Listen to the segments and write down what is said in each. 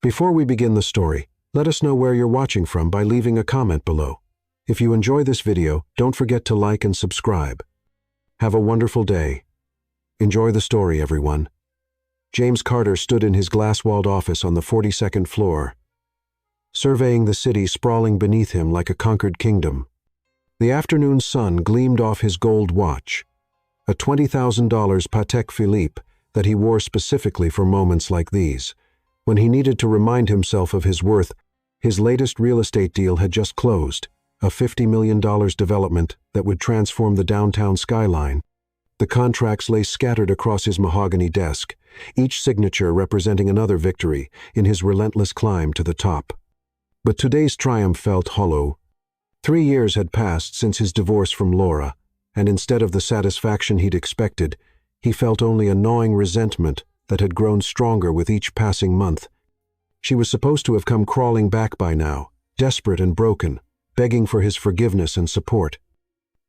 Before we begin the story, let us know where you're watching from by leaving a comment below. If you enjoy this video, don't forget to like and subscribe. Have a wonderful day. Enjoy the story, everyone. James Carter stood in his glass-walled office on the 42nd floor, surveying the city sprawling beneath him like a conquered kingdom. The afternoon sun gleamed off his gold watch, a $20,000 Patek Philippe that he wore specifically for moments like these. When he needed to remind himself of his worth, his latest real estate deal had just closed, a $50 million development that would transform the downtown skyline. The contracts lay scattered across his mahogany desk, each signature representing another victory in his relentless climb to the top. But today's triumph felt hollow. 3 years had passed since his divorce from Laura, and instead of the satisfaction he'd expected, he felt only a gnawing resentment that had grown stronger with each passing month. She was supposed to have come crawling back by now, desperate and broken, begging for his forgiveness and support.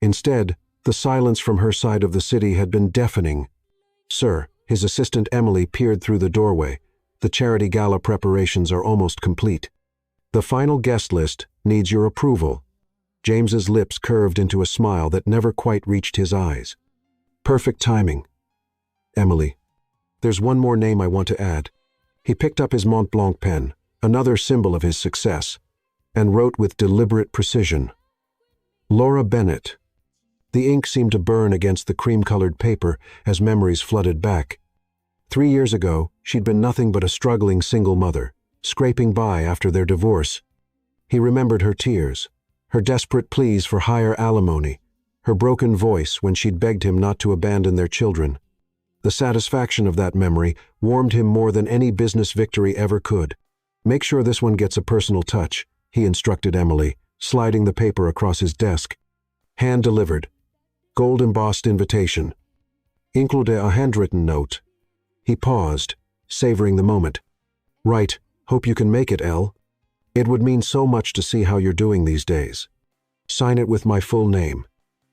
Instead, the silence from her side of the city had been deafening. "Sir," his assistant Emily peered through the doorway. "The charity gala preparations are almost complete. The final guest list needs your approval." James's lips curved into a smile that never quite reached his eyes. "Perfect timing. Emily, there's one more name I want to add." He picked up his Mont Blanc pen, another symbol of his success, and wrote with deliberate precision. "Laura Bennett." The ink seemed to burn against the cream-colored paper as memories flooded back. 3 years ago, she'd been nothing but a struggling single mother, scraping by after their divorce. He remembered her tears, her desperate pleas for higher alimony, her broken voice when she'd begged him not to abandon their children. The satisfaction of that memory warmed him more than any business victory ever could. "Make sure this one gets a personal touch," he instructed Emily, sliding the paper across his desk. "Hand-delivered. Gold-embossed invitation. Include a handwritten note." He paused, savoring the moment. "Right. Hope you can make it, Elle. It would mean so much to see how you're doing these days. Sign it with my full name."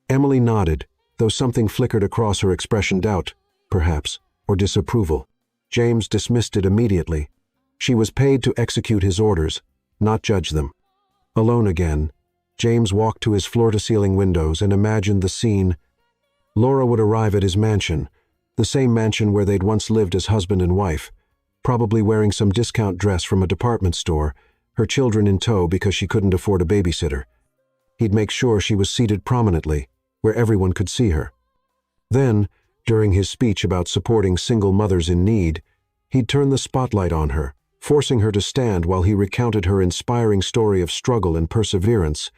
Emily nodded, though something flickered across her expression, doubt, perhaps, or disapproval. James dismissed it immediately. She was paid to execute his orders, not judge them. Alone again, James walked to his floor-to-ceiling windows and imagined the scene. Laura would arrive at his mansion, the same mansion where they'd once lived as husband and wife, probably wearing some discount dress from a department store, her children in tow because she couldn't afford a babysitter. He'd make sure she was seated prominently, where everyone could see her. Then, during his speech about supporting single mothers in need, he'd turn the spotlight on her, forcing her to stand while he recounted her inspiring story of struggle and perseverance.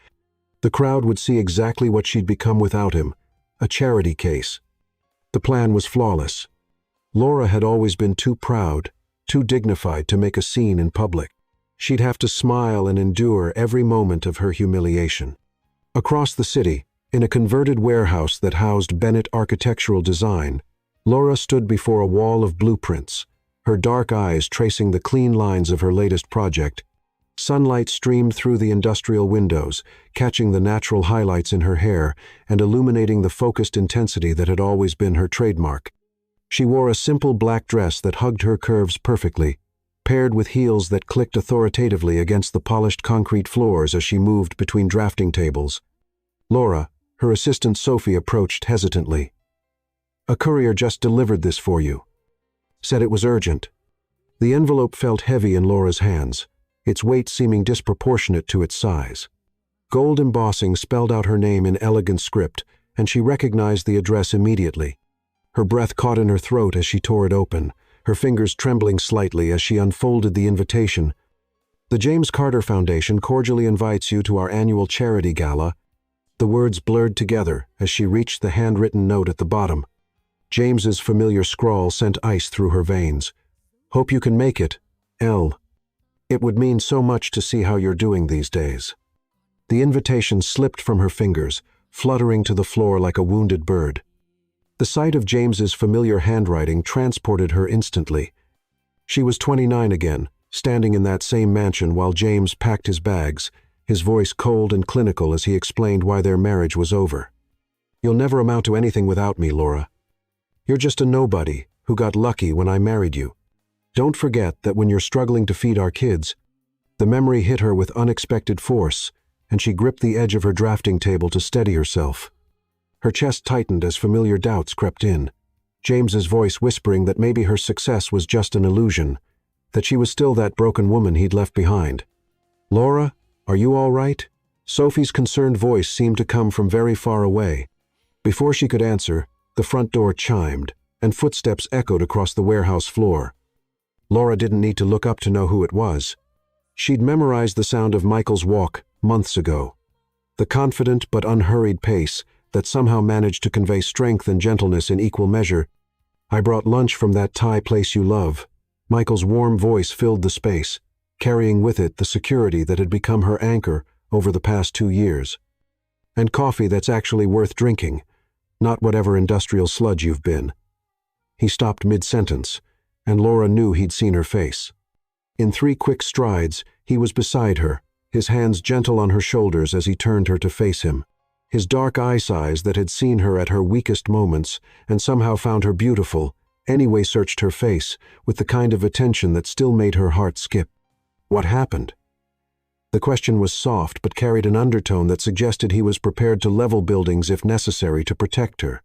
The crowd would see exactly what she'd become without him, a charity case. The plan was flawless. Laura had always been too proud, too dignified to make a scene in public. She'd have to smile and endure every moment of her humiliation. Across the city, in a converted warehouse that housed Bennett Architectural Design, Laura stood before a wall of blueprints, her dark eyes tracing the clean lines of her latest project. Sunlight streamed through the industrial windows, catching the natural highlights in her hair and illuminating the focused intensity that had always been her trademark. She wore a simple black dress that hugged her curves perfectly, paired with heels that clicked authoritatively against the polished concrete floors as she moved between drafting tables. Laura, her assistant Sophie, approached hesitantly. "A courier just delivered this for you. Said it was urgent." The envelope felt heavy in Laura's hands, its weight seeming disproportionate to its size. Gold embossing spelled out her name in elegant script, and she recognized the address immediately. Her breath caught in her throat as she tore it open, her fingers trembling slightly as she unfolded the invitation. "The James Carter Foundation cordially invites you to our annual charity gala." The words blurred together as she reached the handwritten note at the bottom. James's familiar scrawl sent ice through her veins. "Hope you can make it, Elle. It would mean so much to see how you're doing these days." The invitation slipped from her fingers, fluttering to the floor like a wounded bird. The sight of James's familiar handwriting transported her instantly. She was 29 again, standing in that same mansion while James packed his bags, his voice cold and clinical as he explained why their marriage was over. "You'll never amount to anything without me, Laura. You're just a nobody who got lucky when I married you. Don't forget that when you're struggling to feed our kids." The memory hit her with unexpected force, and she gripped the edge of her drafting table to steady herself. Her chest tightened as familiar doubts crept in. James's voice whispering that maybe her success was just an illusion, that she was still that broken woman he'd left behind. "Laura, are you all right?" Sophie's concerned voice seemed to come from very far away. Before she could answer, the front door chimed, and footsteps echoed across the warehouse floor. Laura didn't need to look up to know who it was. She'd memorized the sound of Michael's walk months ago. The confident but unhurried pace that somehow managed to convey strength and gentleness in equal measure. "I brought lunch from that Thai place you love." Michael's warm voice filled the space, carrying with it the security that had become her anchor over the past 2 years. "And coffee that's actually worth drinking, not whatever industrial sludge you've been." He stopped mid-sentence, and Laura knew he'd seen her face. In 3 quick strides, he was beside her, his hands gentle on her shoulders as he turned her to face him. His dark eyes that had seen her at her weakest moments and somehow found her beautiful, anyway searched her face with the kind of attention that still made her heart skip. What happened? The question was soft but carried an undertone that suggested he was prepared to level buildings if necessary to protect her.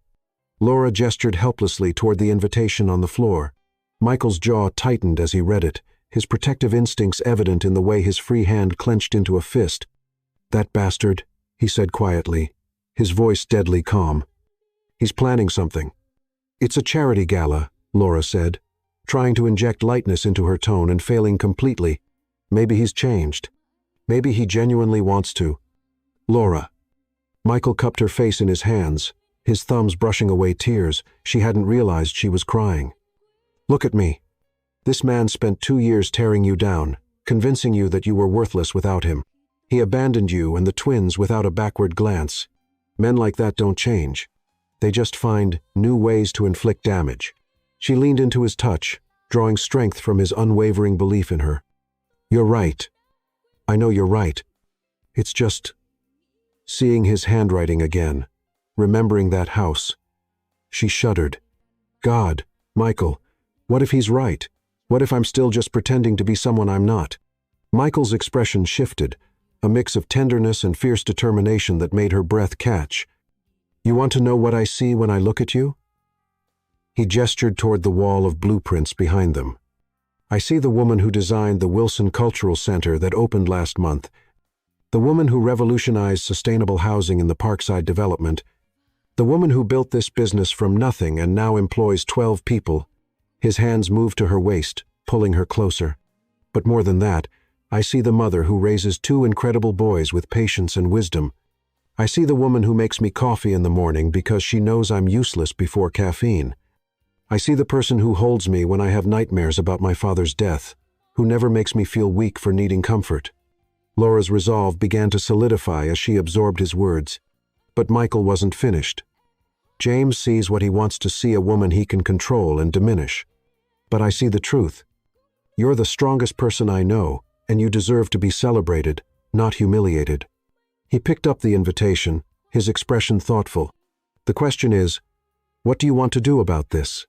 Laura gestured helplessly toward the invitation on the floor. Michael's jaw tightened as he read it, his protective instincts evident in the way his free hand clenched into a fist. "That bastard," he said quietly, his voice deadly calm. "He's planning something." "It's a charity gala," Laura said, trying to inject lightness into her tone and failing completely. "Maybe he's changed. Maybe he genuinely wants to." "Laura." Michael cupped her face in his hands, his thumbs brushing away tears. She hadn't realized she was crying. "Look at me. This man spent 2 years tearing you down, convincing you that you were worthless without him. He abandoned you and the twins without a backward glance. Men like that don't change. They just find new ways to inflict damage." She leaned into his touch, drawing strength from his unwavering belief in her. "You're right. I know you're right. It's just..." Seeing his handwriting again, remembering that house. She shuddered. "God, Michael, what if he's right? What if I'm still just pretending to be someone I'm not?" Michael's expression shifted, a mix of tenderness and fierce determination that made her breath catch. "You want to know what I see when I look at you?" He gestured toward the wall of blueprints behind them. "I see the woman who designed the Wilson Cultural Center that opened last month, the woman who revolutionized sustainable housing in the Parkside development, the woman who built this business from nothing and now employs 12 people." His hands moved to her waist, pulling her closer. "But more than that, I see the mother who raises 2 incredible boys with patience and wisdom. I see the woman who makes me coffee in the morning because she knows I'm useless before caffeine. I see the person who holds me when I have nightmares about my father's death, who never makes me feel weak for needing comfort." Laura's resolve began to solidify as she absorbed his words. But Michael wasn't finished. "James sees what he wants to see, a woman he can control and diminish. But I see the truth. You're the strongest person I know, and you deserve to be celebrated, not humiliated." He picked up the invitation, his expression thoughtful. "The question is, what do you want to do about this?"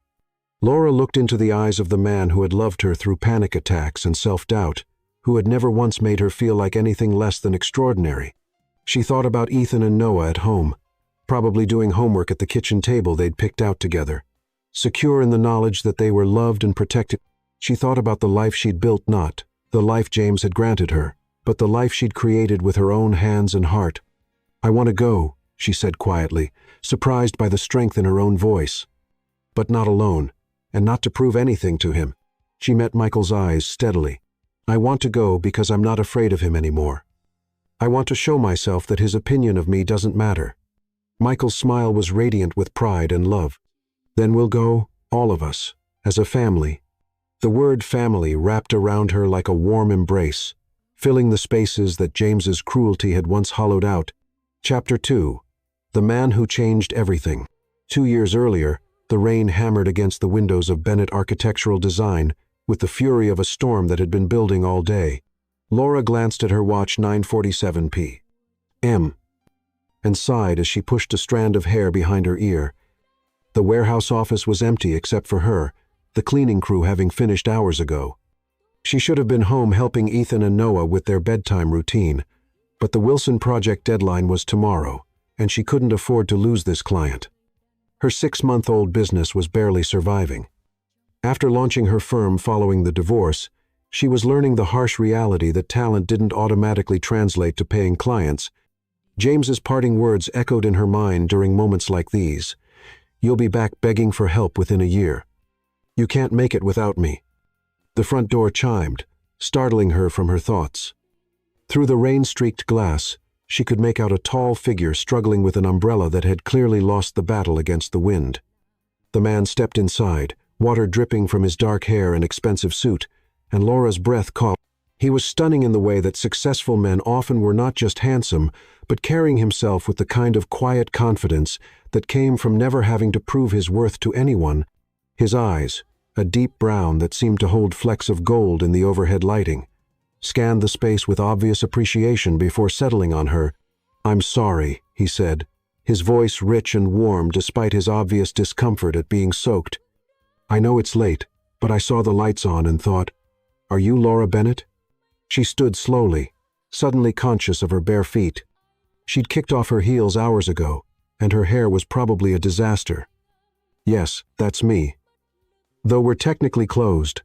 Laura looked into the eyes of the man who had loved her through panic attacks and self-doubt, who had never once made her feel like anything less than extraordinary. She thought about Ethan and Noah at home, probably doing homework at the kitchen table they'd picked out together. Secure in the knowledge that they were loved and protected, she thought about the life she'd built, not the life James had granted her, but the life she'd created with her own hands and heart. "I want to go," she said quietly, surprised by the strength in her own voice. But not alone, and not to prove anything to him. She met Michael's eyes steadily. "I want to go because I'm not afraid of him anymore. I want to show myself that his opinion of me doesn't matter." Michael's smile was radiant with pride and love. "Then we'll go, all of us, as a family." The word family wrapped around her like a warm embrace, filling the spaces that James's cruelty had once hollowed out. Chapter 2. The Man Who Changed Everything. 2 years earlier, the rain hammered against the windows of Bennett Architectural Design with the fury of a storm that had been building all day. Laura glanced at her watch, 9:47 p.m., and sighed as she pushed a strand of hair behind her ear. The warehouse office was empty except for her, the cleaning crew having finished hours ago. She should have been home helping Ethan and Noah with their bedtime routine, but the Wilson project deadline was tomorrow, and she couldn't afford to lose this client. Her 6-month-old business was barely surviving. After launching her firm following the divorce, she was learning the harsh reality that talent didn't automatically translate to paying clients. James's parting words echoed in her mind during moments like these. "You'll be back begging for help within a year. You can't make it without me." The front door chimed, startling her from her thoughts. Through the rain-streaked glass, she could make out a tall figure struggling with an umbrella that had clearly lost the battle against the wind. The man stepped inside, water dripping from his dark hair and expensive suit, and Laura's breath caught. He was stunning in the way that successful men often were not just handsome, but carrying himself with the kind of quiet confidence that came from never having to prove his worth to anyone. His eyes, a deep brown that seemed to hold flecks of gold in the overhead lighting, scanned the space with obvious appreciation before settling on her. "I'm sorry," he said, his voice rich and warm despite his obvious discomfort at being soaked. "I know it's late, but I saw the lights on and thought, are you Laura Bennett?" She stood slowly, suddenly conscious of her bare feet. She'd kicked off her heels hours ago, and her hair was probably a disaster. "Yes, that's me. Though we're technically closed.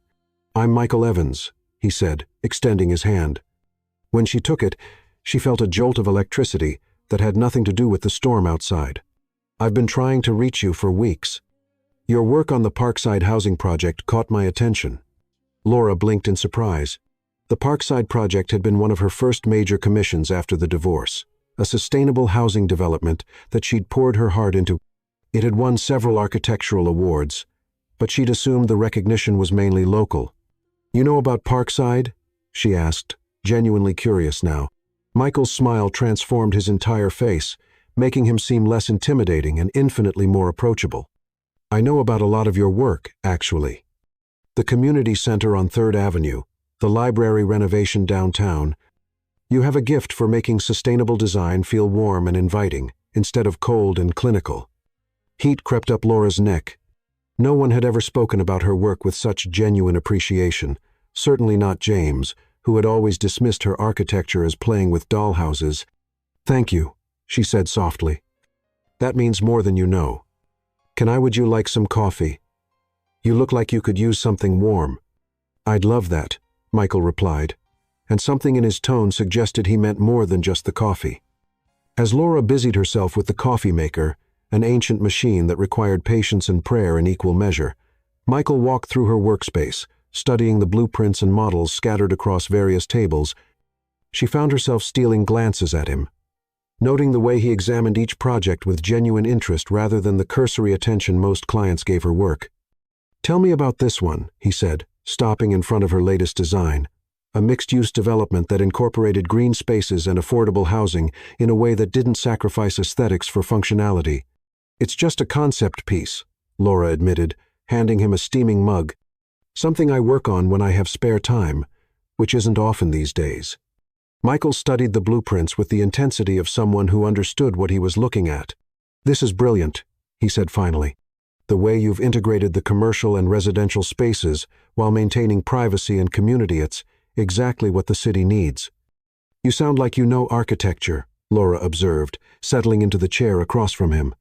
I'm Michael Evans," he said, extending his hand. When she took it, she felt a jolt of electricity that had nothing to do with the storm outside. "I've been trying to reach you for weeks. Your work on the Parkside housing project caught my attention." Laura blinked in surprise. The Parkside project had been one of her first major commissions after the divorce, a sustainable housing development that she'd poured her heart into. It had won several architectural awards, but she'd assumed the recognition was mainly local. "You know about Parkside?" she asked, genuinely curious now. Michael's smile transformed his entire face, making him seem less intimidating and infinitely more approachable. "I know about a lot of your work, actually. The community center on 3rd Avenue, the library renovation downtown. You have a gift for making sustainable design feel warm and inviting, instead of cold and clinical." Heat crept up Laura's neck. No one had ever spoken about her work with such genuine appreciation, certainly not James, who had always dismissed her architecture as playing with dollhouses. "Thank you," she said softly. "That means more than you know. Would you like some coffee? You look like you could use something warm." "I'd love that," Michael replied, and something in his tone suggested he meant more than just the coffee. As Laura busied herself with the coffee maker, an ancient machine that required patience and prayer in equal measure, Michael walked through her workspace, studying the blueprints and models scattered across various tables. She found herself stealing glances at him, noting the way he examined each project with genuine interest rather than the cursory attention most clients gave her work. "Tell me about this one," he said, stopping in front of her latest design, a mixed-use development that incorporated green spaces and affordable housing in a way that didn't sacrifice aesthetics for functionality. "It's just a concept piece," Laura admitted, handing him a steaming mug. "Something I work on when I have spare time, which isn't often these days." Michael studied the blueprints with the intensity of someone who understood what he was looking at. "This is brilliant," he said finally. "The way you've integrated the commercial and residential spaces while maintaining privacy and community, it's exactly what the city needs." "You sound like you know architecture," Laura observed, settling into the chair across from him.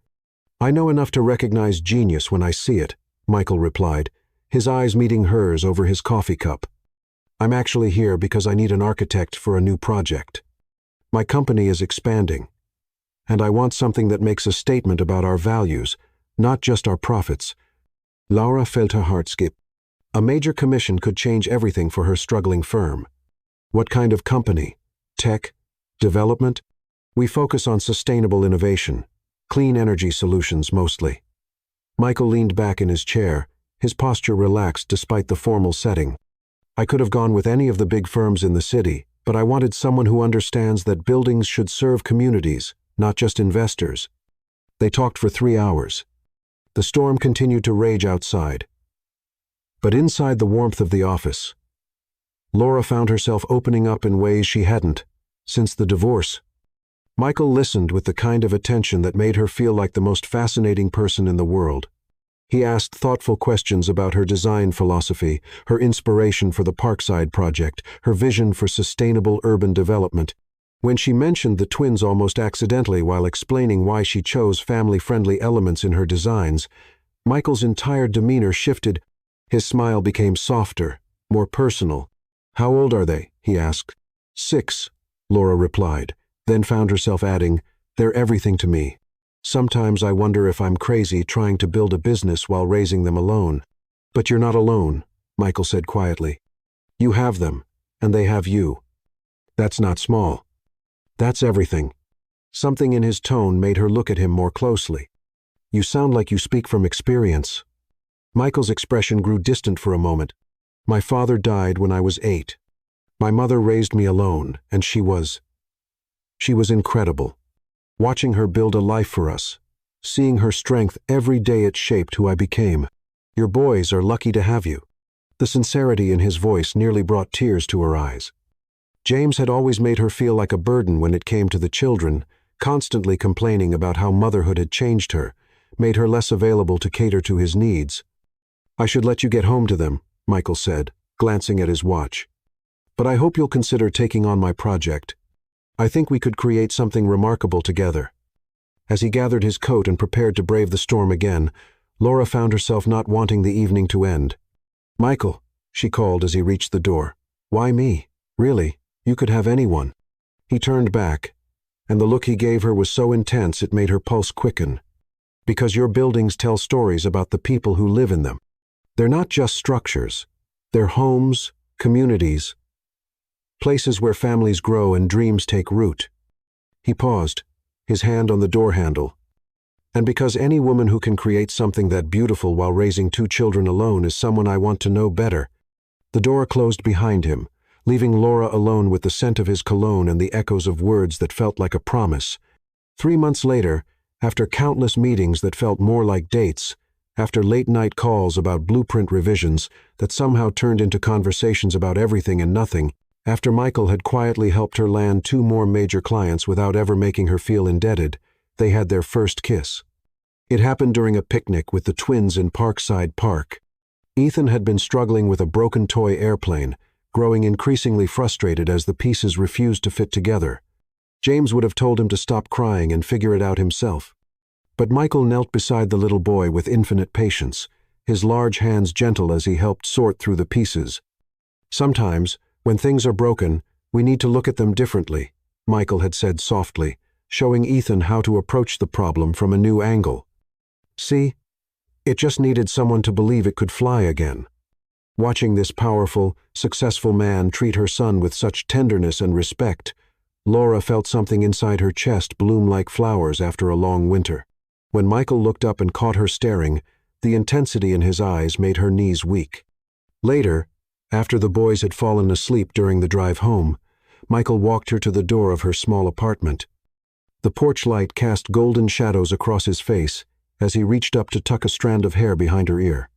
"I know enough to recognize genius when I see it," Michael replied, his eyes meeting hers over his coffee cup. "I'm actually here because I need an architect for a new project. My company is expanding, and I want something that makes a statement about our values, not just our profits." Laura felt her heart skip. A major commission could change everything for her struggling firm. "What kind of company? Tech? Development?" "We focus on sustainable innovation, clean energy solutions mostly." Michael leaned back in his chair, his posture relaxed despite the formal setting. "I could have gone with any of the big firms in the city, but I wanted someone who understands that buildings should serve communities, not just investors." They talked for 3 hours. The storm continued to rage outside. But inside the warmth of the office, Laura found herself opening up in ways she hadn't since the divorce. Michael listened with the kind of attention that made her feel like the most fascinating person in the world. He asked thoughtful questions about her design philosophy, her inspiration for the Parkside project, her vision for sustainable urban development. When she mentioned the twins almost accidentally while explaining why she chose family-friendly elements in her designs, Michael's entire demeanor shifted. His smile became softer, more personal. "How old are they?" he asked. "6," Laura replied, then found herself adding, "They're everything to me. Sometimes I wonder if I'm crazy trying to build a business while raising them alone." "But you're not alone," Michael said quietly. "You have them, and they have you. That's not small. That's everything." Something in his tone made her look at him more closely. "You sound like you speak from experience." Michael's expression grew distant for a moment. "My father died when I was 8. My mother raised me alone, and she was incredible. Watching her build a life for us, seeing her strength every day, it shaped who I became. Your boys are lucky to have you." The sincerity in his voice nearly brought tears to her eyes. James had always made her feel like a burden when it came to the children, constantly complaining about how motherhood had changed her, made her less available to cater to his needs. "I should let you get home to them," Michael said, glancing at his watch. "But I hope you'll consider taking on my project. I think we could create something remarkable together." As he gathered his coat and prepared to brave the storm again, Laura found herself not wanting the evening to end. "Michael," she called as he reached the door. "Why me? Really, you could have anyone." He turned back, and the look he gave her was so intense it made her pulse quicken. "Because your buildings tell stories about the people who live in them. They're not just structures. They're homes, communities, places where families grow and dreams take root." He paused, his hand on the door handle. "And because any woman who can create something that beautiful while raising 2 children alone is someone I want to know better." The door closed behind him, leaving Laura alone with the scent of his cologne and the echoes of words that felt like a promise. 3 months later, after countless meetings that felt more like dates, after late-night calls about blueprint revisions that somehow turned into conversations about everything and nothing, after Michael had quietly helped her land 2 more major clients without ever making her feel indebted, they had their first kiss. It happened during a picnic with the twins in Parkside Park. Ethan had been struggling with a broken toy airplane, growing increasingly frustrated as the pieces refused to fit together. James would have told him to stop crying and figure it out himself. But Michael knelt beside the little boy with infinite patience, his large hands gentle as he helped sort through the pieces. "Sometimes, when things are broken, we need to look at them differently," Michael had said softly, showing Ethan how to approach the problem from a new angle. "See, it just needed someone to believe it could fly again." Watching this powerful, successful man treat her son with such tenderness and respect, Laura felt something inside her chest bloom like flowers after a long winter. When Michael looked up and caught her staring, the intensity in his eyes made her knees weak. Later, after the boys had fallen asleep during the drive home, Michael walked her to the door of her small apartment. The porch light cast golden shadows across his face as he reached up to tuck a strand of hair behind her ear.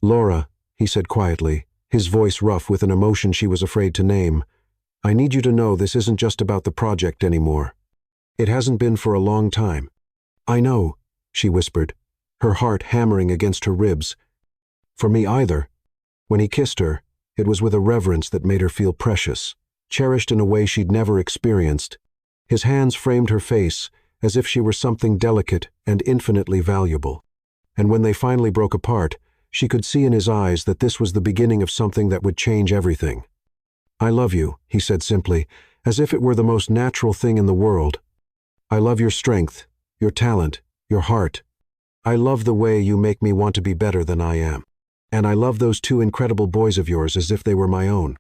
"Laura," he said quietly, his voice rough with an emotion she was afraid to name, "I need you to know this isn't just about the project anymore. It hasn't been for a long time." "I know," she whispered, her heart hammering against her ribs. "For me either." When he kissed her, it was with a reverence that made her feel precious, cherished in a way she'd never experienced. His hands framed her face as if she were something delicate and infinitely valuable. And when they finally broke apart, she could see in his eyes that this was the beginning of something that would change everything. "I love you," he said simply, as if it were the most natural thing in the world. "I love your strength, your talent, your heart. I love the way you make me want to be better than I am. And I love those 2 incredible boys of yours as if they were my own."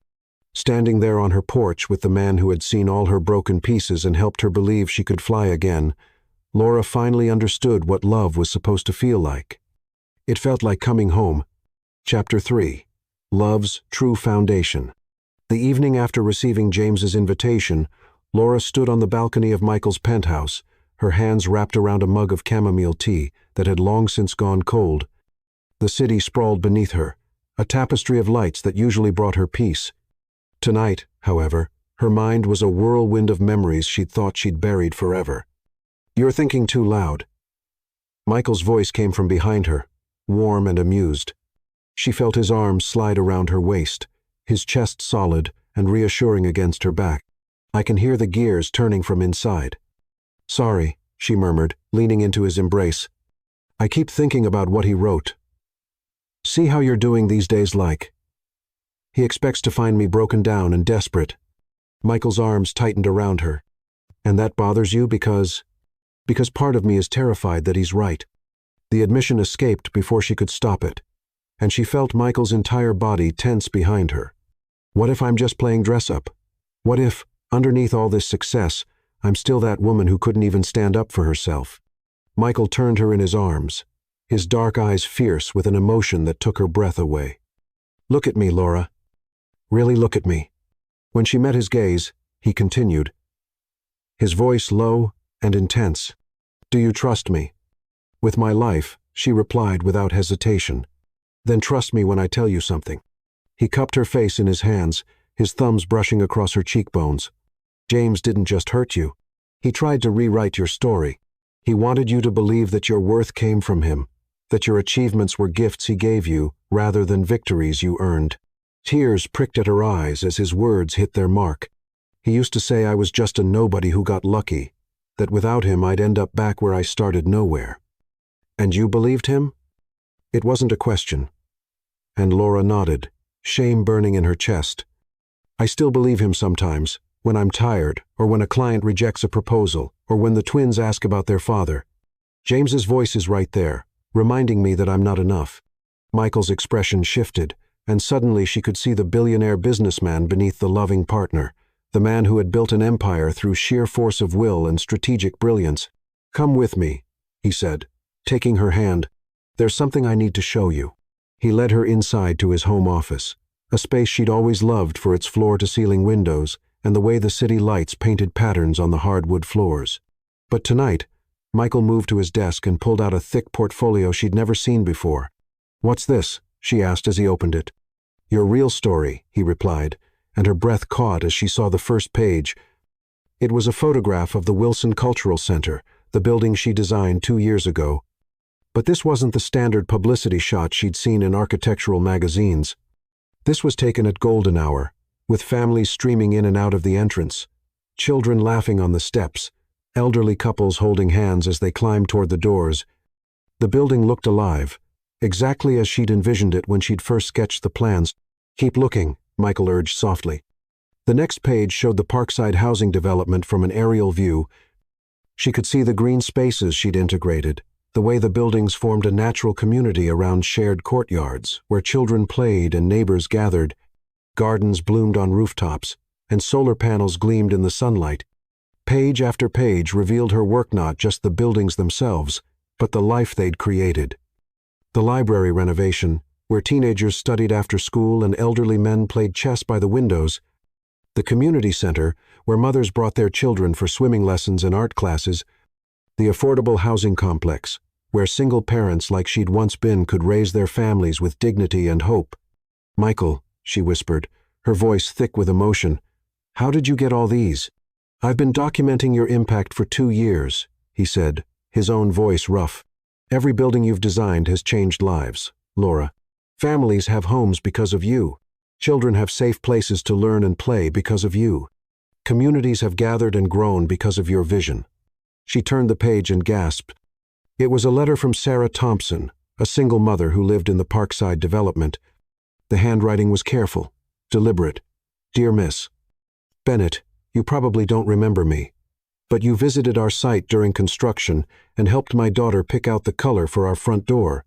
Standing there on her porch with the man who had seen all her broken pieces and helped her believe she could fly again, Laura finally understood what love was supposed to feel like. It felt like coming home. Chapter 3. Love's True Foundation. The evening after receiving James's invitation, Laura stood on the balcony of Michael's penthouse, her hands wrapped around a mug of chamomile tea that had long since gone cold. The city sprawled beneath her, a tapestry of lights that usually brought her peace. Tonight, however, her mind was a whirlwind of memories she'd thought she'd buried forever. "You're thinking too loud." Michael's voice came from behind her, warm and amused. She felt his arms slide around her waist, his chest solid and reassuring against her back. I can hear the gears turning from inside. Sorry, she murmured, leaning into his embrace. I keep thinking about what he wrote. See how you're doing these days like. He expects to find me broken down and desperate. Michael's arms tightened around her. And that bothers you because part of me is terrified that he's right. The admission escaped before she could stop it, and she felt Michael's entire body tense behind her. What if I'm just playing dress-up? What if, underneath all this success, I'm still that woman who couldn't even stand up for herself? Michael turned her in his arms, his dark eyes fierce with an emotion that took her breath away. Look at me, Laura. Really look at me. When she met his gaze, he continued, his voice low and intense. Do you trust me? With my life, she replied without hesitation. Then trust me when I tell you something. He cupped her face in his hands, his thumbs brushing across her cheekbones. James didn't just hurt you. He tried to rewrite your story. He wanted you to believe that your worth came from him, that your achievements were gifts he gave you rather than victories you earned. Tears pricked at her eyes as his words hit their mark. He used to say I was just a nobody who got lucky, that without him I'd end up back where I started nowhere. And you believed him? It wasn't a question. And Laura nodded, shame burning in her chest. I still believe him sometimes, when I'm tired, or when a client rejects a proposal, or when the twins ask about their father. James's voice is right there, reminding me that I'm not enough. Michael's expression shifted, and suddenly she could see the billionaire businessman beneath the loving partner, the man who had built an empire through sheer force of will and strategic brilliance. Come with me, he said, taking her hand. There's something I need to show you. He led her inside to his home office, a space she'd always loved for its floor-to-ceiling windows and the way the city lights painted patterns on the hardwood floors. But tonight, Michael moved to his desk and pulled out a thick portfolio she'd never seen before. What's this? She asked as he opened it. Your real story, he replied, and her breath caught as she saw the first page. It was a photograph of the Wilson Cultural Center, the building she designed 2 years ago. But this wasn't the standard publicity shot she'd seen in architectural magazines. This was taken at golden hour, with families streaming in and out of the entrance, children laughing on the steps, elderly couples holding hands as they climbed toward the doors. The building looked alive, exactly as she'd envisioned it when she'd first sketched the plans. Keep looking, Michael urged softly. The next page showed the Parkside housing development from an aerial view. She could see the green spaces she'd integrated, the way the buildings formed a natural community around shared courtyards, where children played and neighbors gathered. Gardens bloomed on rooftops, and solar panels gleamed in the sunlight. Page after page revealed her work, not just the buildings themselves, but the life they'd created. The library renovation, where teenagers studied after school and elderly men played chess by the windows. The community center, where mothers brought their children for swimming lessons and art classes. The affordable housing complex, where single parents like she'd once been could raise their families with dignity and hope. Michael, she whispered, her voice thick with emotion, how did you get all these? I've been documenting your impact for 2 years, he said, his own voice rough. Every building you've designed has changed lives, Laura. Families have homes because of you. Children have safe places to learn and play because of you. Communities have gathered and grown because of your vision. She turned the page and gasped. It was a letter from Sarah Thompson, a single mother who lived in the Parkside development. The handwriting was careful, deliberate. Dear Miss Bennett, you probably don't remember me, but you visited our site during construction and helped my daughter pick out the color for our front door.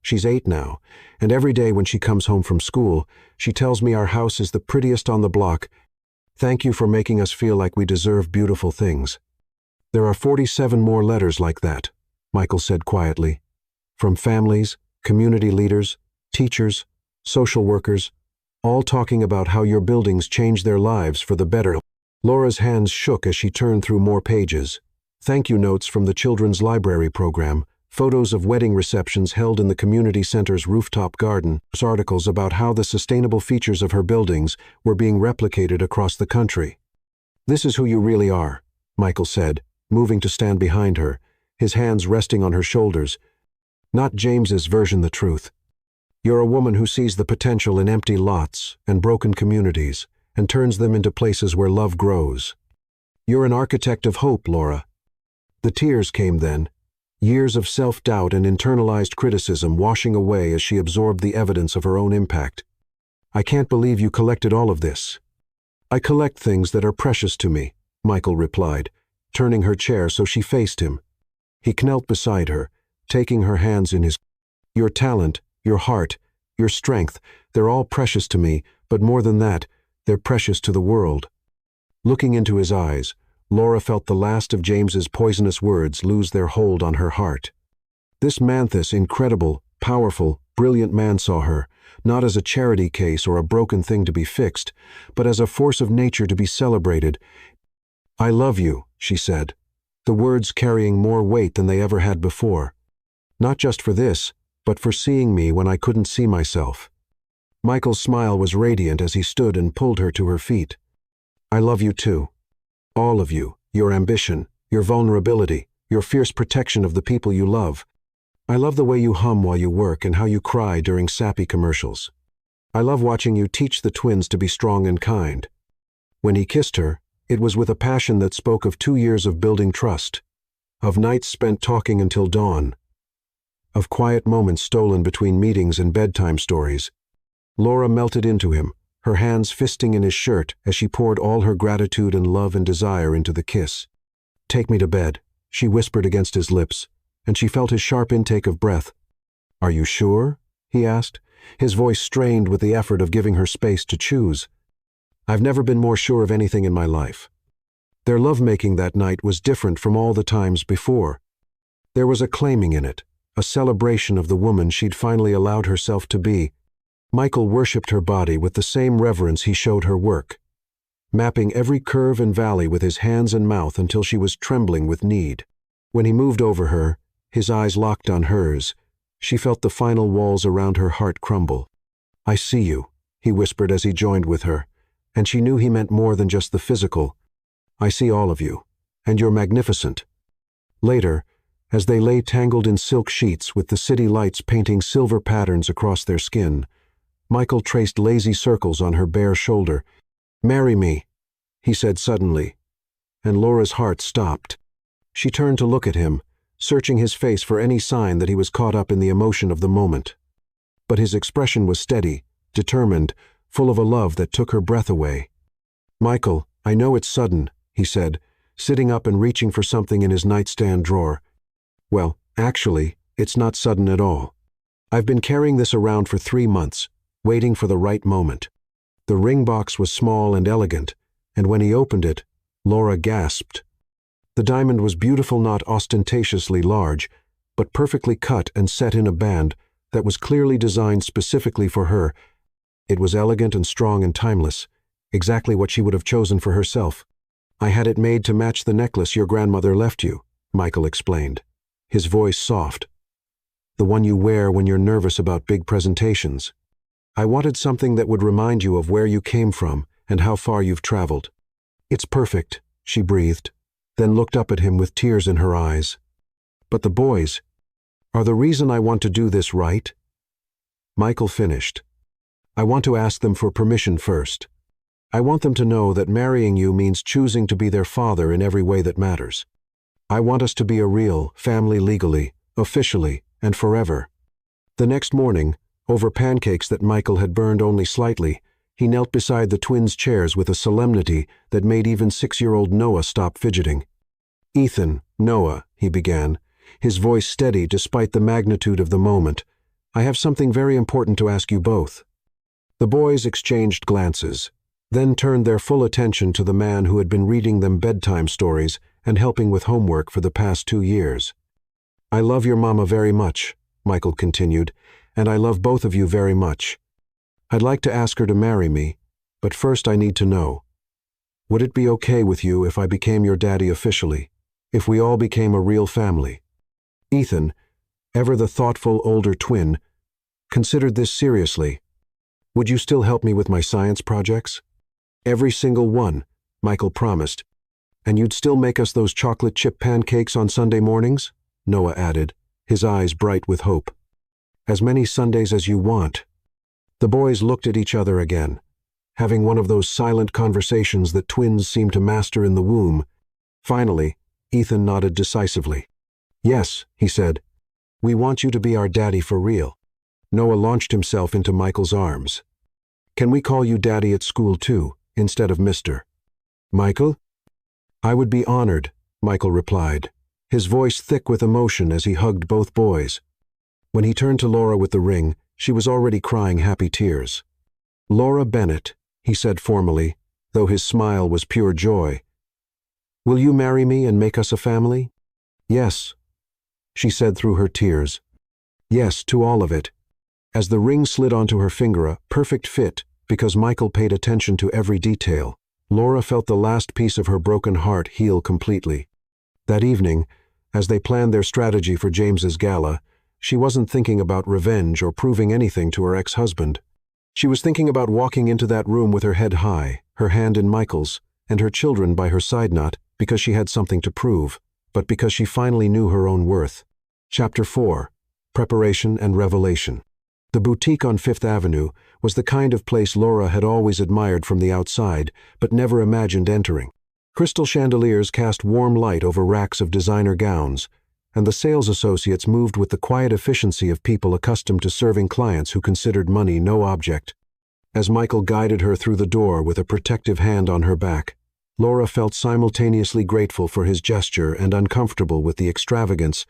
She's 8 now, and every day when she comes home from school, she tells me our house is the prettiest on the block. Thank you for making us feel like we deserve beautiful things. There are 47 more letters like that, Michael said quietly, from families, community leaders, teachers, social workers, all talking about how your buildings changed their lives for the better. Laura's hands shook as she turned through more pages. Thank you notes from the Children's Library program, photos of wedding receptions held in the community center's rooftop garden, articles about how the sustainable features of her buildings were being replicated across the country. This is who you really are, Michael said, moving to stand behind her, his hands resting on her shoulders. Not James's version the truth. You're a woman who sees the potential in empty lots and broken communities and turns them into places where love grows. You're an architect of hope, Laura. The tears came then, years of self-doubt and internalized criticism washing away as she absorbed the evidence of her own impact. I can't believe you collected all of this. I collect things that are precious to me, Michael replied, turning her chair so she faced him. He knelt beside her, taking her hands in his. Your talent, your heart, your strength, they're all precious to me, but more than that, they're precious to the world. Looking into his eyes, Laura felt the last of James's poisonous words lose their hold on her heart. This man, this incredible, powerful, brilliant man saw her, not as a charity case or a broken thing to be fixed, but as a force of nature to be celebrated. I love you, she said, the words carrying more weight than they ever had before. Not just for this, but for seeing me when I couldn't see myself. Michael's smile was radiant as he stood and pulled her to her feet. I love you too. All of you, your ambition, your vulnerability, your fierce protection of the people you love. I love the way you hum while you work and how you cry during sappy commercials. I love watching you teach the twins to be strong and kind. When he kissed her, it was with a passion that spoke of 2 years of building trust, of nights spent talking until dawn, of quiet moments stolen between meetings and bedtime stories. Laura melted into him, her hands fisting in his shirt as she poured all her gratitude and love and desire into the kiss. Take me to bed, she whispered against his lips, and she felt his sharp intake of breath. Are you sure? He asked, his voice strained with the effort of giving her space to choose. I've never been more sure of anything in my life. Their lovemaking that night was different from all the times before. There was a claiming in it, a celebration of the woman she'd finally allowed herself to be. Michael worshipped her body with the same reverence he showed her work, mapping every curve and valley with his hands and mouth until she was trembling with need. When he moved over her, his eyes locked on hers, she felt the final walls around her heart crumble. I see you, he whispered as he joined with her, and she knew he meant more than just the physical. I see all of you, and you're magnificent. Later, as they lay tangled in silk sheets with the city lights painting silver patterns across their skin, Michael traced lazy circles on her bare shoulder. Marry me, he said suddenly, and Laura's heart stopped. She turned to look at him, searching his face for any sign that he was caught up in the emotion of the moment. But his expression was steady, determined, full of a love that took her breath away. Michael, I know it's sudden, he said, sitting up and reaching for something in his nightstand drawer. Well, actually, it's not sudden at all. I've been carrying this around for 3 months, waiting for the right moment. The ring box was small and elegant, and when he opened it, Laura gasped. The diamond was beautiful, not ostentatiously large, but perfectly cut and set in a band that was clearly designed specifically for her. It was elegant and strong and timeless, exactly what she would have chosen for herself. I had it made to match the necklace your grandmother left you, Michael explained, his voice soft. The one you wear when you're nervous about big presentations. I wanted something that would remind you of where you came from and how far you've traveled. It's perfect, she breathed, then looked up at him with tears in her eyes. But the boys are the reason I want to do this, right? Michael finished. I want to ask them for permission first. I want them to know that marrying you means choosing to be their father in every way that matters. I want us to be a real family legally, officially, and forever. The next morning, over pancakes that Michael had burned only slightly, he knelt beside the twins' chairs with a solemnity that made even 6-year-old Noah stop fidgeting. Ethan, Noah, he began, his voice steady despite the magnitude of the moment, I have something very important to ask you both. The boys exchanged glances, then turned their full attention to the man who had been reading them bedtime stories and helping with homework for the past 2 years. I love your mama very much, Michael continued, and I love both of you very much. I'd like to ask her to marry me, but first I need to know. Would it be okay with you if I became your daddy officially, if we all became a real family? Ethan, ever the thoughtful older twin, considered this seriously. Would you still help me with my science projects? Every single one, Michael promised. And you'd still make us those chocolate chip pancakes on Sunday mornings? Noah added, his eyes bright with hope. As many Sundays as you want. The boys looked at each other again, having one of those silent conversations that twins seem to master in the womb. Finally, Ethan nodded decisively. Yes, he said. We want you to be our daddy for real. Noah launched himself into Michael's arms. Can we call you Daddy at school too, instead of Mr. Michael? I would be honored, Michael replied, his voice thick with emotion as he hugged both boys. When he turned to Laura with the ring, she was already crying happy tears. Laura Bennett, he said formally, though his smile was pure joy. Will you marry me and make us a family? Yes, she said through her tears. Yes, to all of it. As the ring slid onto her finger, a perfect fit, because Michael paid attention to every detail, Laura felt the last piece of her broken heart heal completely. That evening, as they planned their strategy for James's gala, she wasn't thinking about revenge or proving anything to her ex-husband. She was thinking about walking into that room with her head high, her hand in Michael's, and her children by her side, not because she had something to prove, but because she finally knew her own worth. Chapter 4. Preparation and Revelation. The boutique on Fifth Avenue was the kind of place Laura had always admired from the outside, but never imagined entering. Crystal chandeliers cast warm light over racks of designer gowns, and the sales associates moved with the quiet efficiency of people accustomed to serving clients who considered money no object. As Michael guided her through the door with a protective hand on her back, Laura felt simultaneously grateful for his gesture and uncomfortable with the extravagance.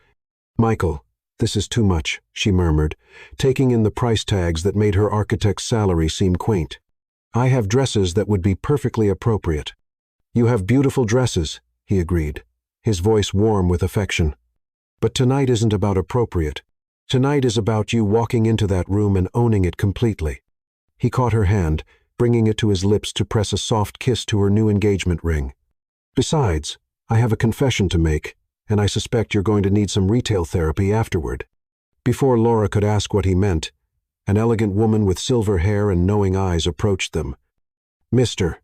Michael, this is too much, she murmured, taking in the price tags that made her architect's salary seem quaint. I have dresses that would be perfectly appropriate. You have beautiful dresses, he agreed, his voice warm with affection. But tonight isn't about appropriate. Tonight is about you walking into that room and owning it completely. He caught her hand, bringing it to his lips to press a soft kiss to her new engagement ring. Besides, I have a confession to make, and I suspect you're going to need some retail therapy afterward. Before Laura could ask what he meant, an elegant woman with silver hair and knowing eyes approached them. Mr.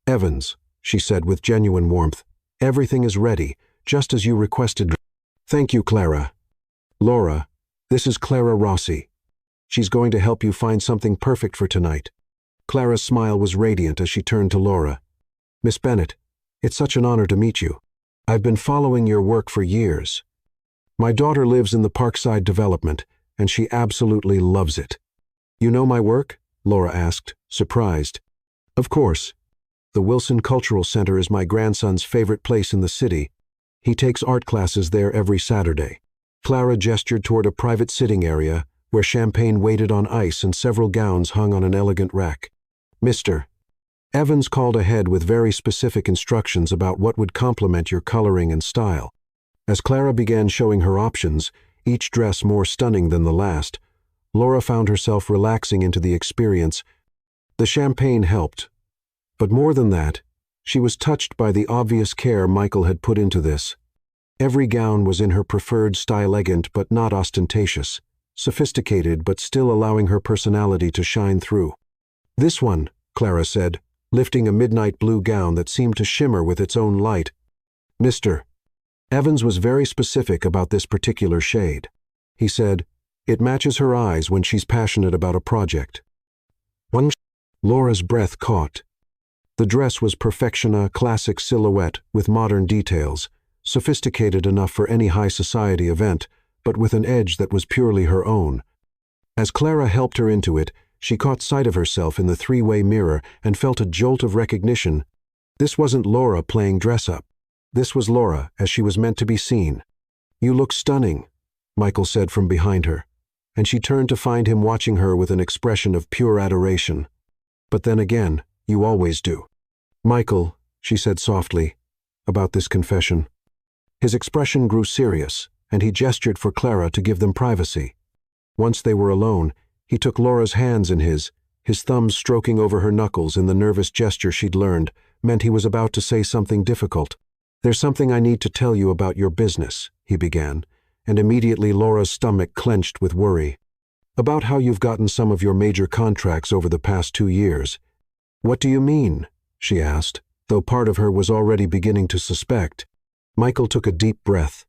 Evans, she said with genuine warmth, everything is ready, just as you requested. Thank you, Clara. Laura, this is Clara Rossi. She's going to help you find something perfect for tonight. Clara's smile was radiant as she turned to Laura. Miss Bennett, it's such an honor to meet you. I've been following your work for years. My daughter lives in the Parkside development, and she absolutely loves it. You know my work? Laura asked, surprised. Of course. The Wilson Cultural Center is my grandson's favorite place in the city. He takes art classes there every Saturday. Clara gestured toward a private sitting area where champagne waited on ice and several gowns hung on an elegant rack. Mr. Evans called ahead with very specific instructions about what would complement your coloring and style. As Clara began showing her options, each dress more stunning than the last, Laura found herself relaxing into the experience. The champagne helped. But more than that, she was touched by the obvious care Michael had put into this. Every gown was in her preferred style, elegant but not ostentatious, sophisticated but still allowing her personality to shine through. This one, Clara said, lifting a midnight blue gown that seemed to shimmer with its own light. Mr. Evans was very specific about this particular shade. He said, it matches her eyes when she's passionate about a project. Laura's breath caught. The dress was perfection, a classic silhouette with modern details, sophisticated enough for any high society event, but with an edge that was purely her own. As Clara helped her into it, she caught sight of herself in the three-way mirror and felt a jolt of recognition. This wasn't Laura playing dress-up. This was Laura as she was meant to be seen. You look stunning, Michael said from behind her, and she turned to find him watching her with an expression of pure adoration. But then again, you always do. Michael, she said softly, about this confession. His expression grew serious, and he gestured for Clara to give them privacy. Once they were alone, he took Laura's hands in his thumbs stroking over her knuckles in the nervous gesture she'd learned, meant he was about to say something difficult. There's something I need to tell you about your business, he began, and immediately Laura's stomach clenched with worry. About how you've gotten some of your major contracts over the past 2 years. What do you mean? She asked, though part of her was already beginning to suspect. Michael took a deep breath.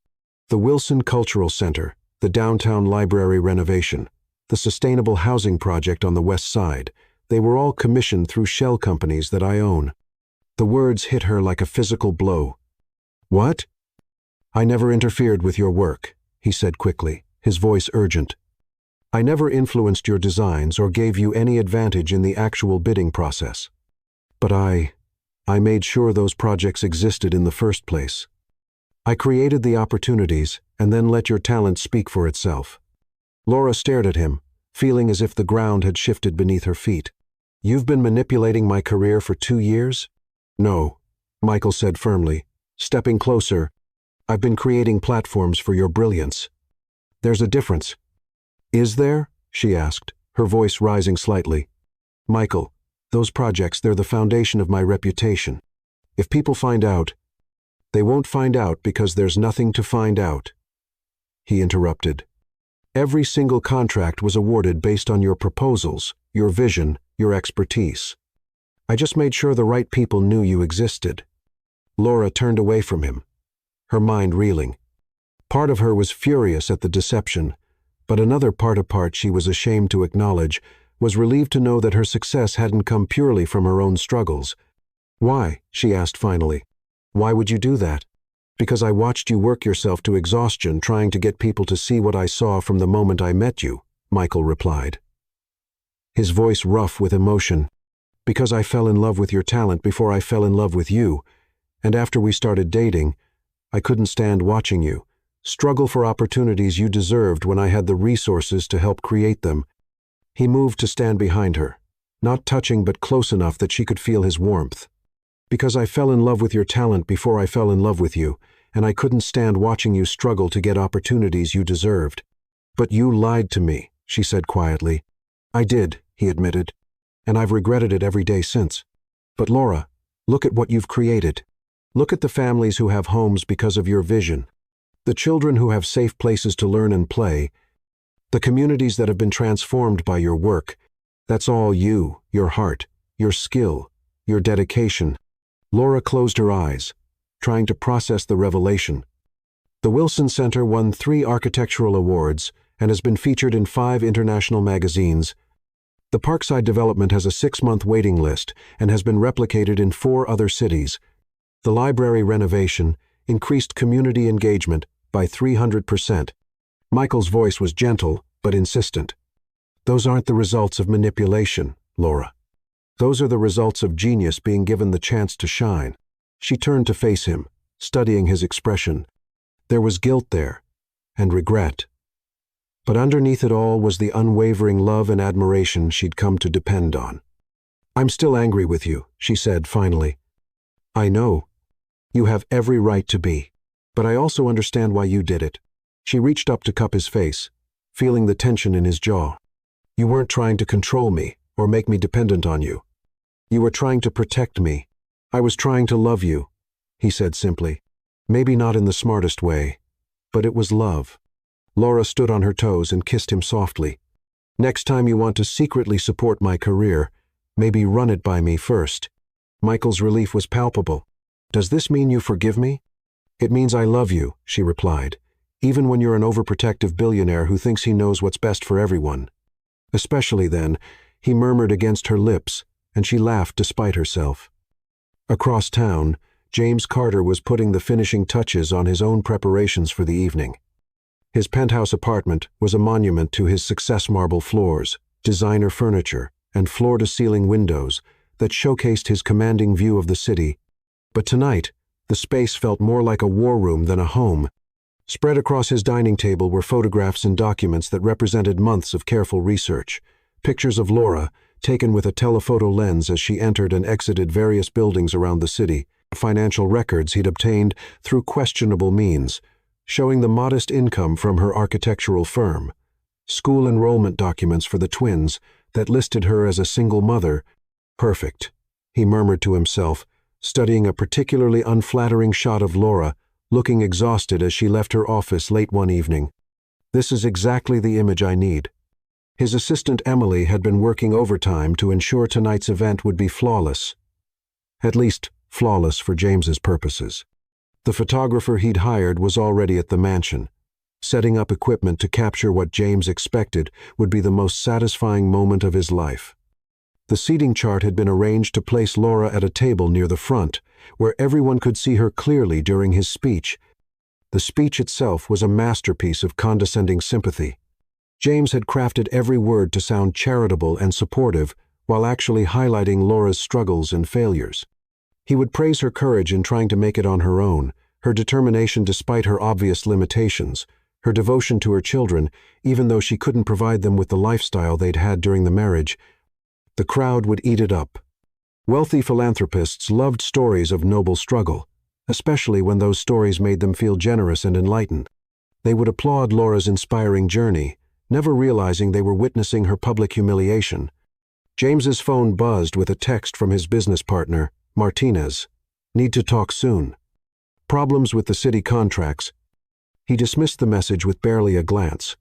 The Wilson Cultural Center, the downtown library renovation, the sustainable housing project on the west side. They were all commissioned through shell companies that I own. The words hit her like a physical blow. What? I never interfered with your work, he said quickly, his voice urgent. I never influenced your designs or gave you any advantage in the actual bidding process. But I made sure those projects existed in the first place. I created the opportunities and then let your talent speak for itself. Laura stared at him, feeling as if the ground had shifted beneath her feet. You've been manipulating my career for 2 years? No, Michael said firmly, stepping closer. I've been creating platforms for your brilliance. There's a difference. Is there? She asked, her voice rising slightly. Michael, those projects, they're the foundation of my reputation. If people find out, they won't find out because there's nothing to find out. He interrupted. Every single contract was awarded based on your proposals, your vision, your expertise. I just made sure the right people knew you existed. Laura turned away from him, her mind reeling. Part of her was furious at the deception, but another part she was ashamed to acknowledge, was relieved to know that her success hadn't come purely from her own struggles. Why? She asked finally. Why would you do that? Because I watched you work yourself to exhaustion trying to get people to see what I saw from the moment I met you, Michael replied. His voice rough with emotion. Because I fell in love with your talent before I fell in love with you, and after we started dating, I couldn't stand watching you struggle for opportunities you deserved when I had the resources to help create them. He moved to stand behind her, not touching but close enough that she could feel his warmth. Because I fell in love with your talent before I fell in love with you, and I couldn't stand watching you struggle to get opportunities you deserved. But you lied to me, she said quietly. I did, he admitted, and I've regretted it every day since. But Laura, look at what you've created. Look at the families who have homes because of your vision, the children who have safe places to learn and play, the communities that have been transformed by your work. That's all you, your heart, your skill, your dedication. Laura closed her eyes, trying to process the revelation. The Wilson Center won 3 architectural awards and has been featured in 5 international magazines. The Parkside development has a 6-month waiting list and has been replicated in 4 other cities. The library renovation increased community engagement by 300%. Michael's voice was gentle but insistent. Those aren't the results of manipulation, Laura. Those are the results of genius being given the chance to shine. She turned to face him, studying his expression. There was guilt there, and regret. But underneath it all was the unwavering love and admiration she'd come to depend on. I'm still angry with you, she said finally. I know. You have every right to be. But I also understand why you did it. She reached up to cup his face, feeling the tension in his jaw. You weren't trying to control me or make me dependent on you. You were trying to protect me. I was trying to love you, he said simply. Maybe not in the smartest way, but it was love. Laura stood on her toes and kissed him softly. Next time you want to secretly support my career, maybe run it by me first. Michael's relief was palpable. Does this mean you forgive me? It means I love you, she replied, even when you're an overprotective billionaire who thinks he knows what's best for everyone. Especially then, he murmured against her lips, and she laughed despite herself. Across town, James Carter was putting the finishing touches on his own preparations for the evening. His penthouse apartment was a monument to his success: marble floors, designer furniture, and floor-to-ceiling windows that showcased his commanding view of the city. But tonight, the space felt more like a war room than a home. Spread across his dining table were photographs and documents that represented months of careful research. Pictures of Laura, taken with a telephoto lens as she entered and exited various buildings around the city. Financial records he'd obtained through questionable means, showing the modest income from her architectural firm. School enrollment documents for the twins that listed her as a single mother. Perfect, he murmured to himself, studying a particularly unflattering shot of Laura, looking exhausted as she left her office late one evening. This is exactly the image I need. His assistant Emily had been working overtime to ensure tonight's event would be flawless. At least, flawless for James's purposes. The photographer he'd hired was already at the mansion, Setting up equipment to capture what James expected would be the most satisfying moment of his life. The seating chart had been arranged to place Laura at a table near the front, where everyone could see her clearly during his speech. The speech itself was a masterpiece of condescending sympathy. James had crafted every word to sound charitable and supportive, while actually highlighting Laura's struggles and failures. He would praise her courage in trying to make it on her own, her determination despite her obvious limitations, her devotion to her children, even though she couldn't provide them with the lifestyle they'd had during the marriage. The crowd would eat it up. Wealthy philanthropists loved stories of noble struggle, especially when those stories made them feel generous and enlightened. They would applaud Laura's inspiring journey, never realizing they were witnessing her public humiliation. James's phone buzzed with a text from his business partner, Martinez. Need to talk soon. Problems with the city contracts. He dismissed the message with barely a glance.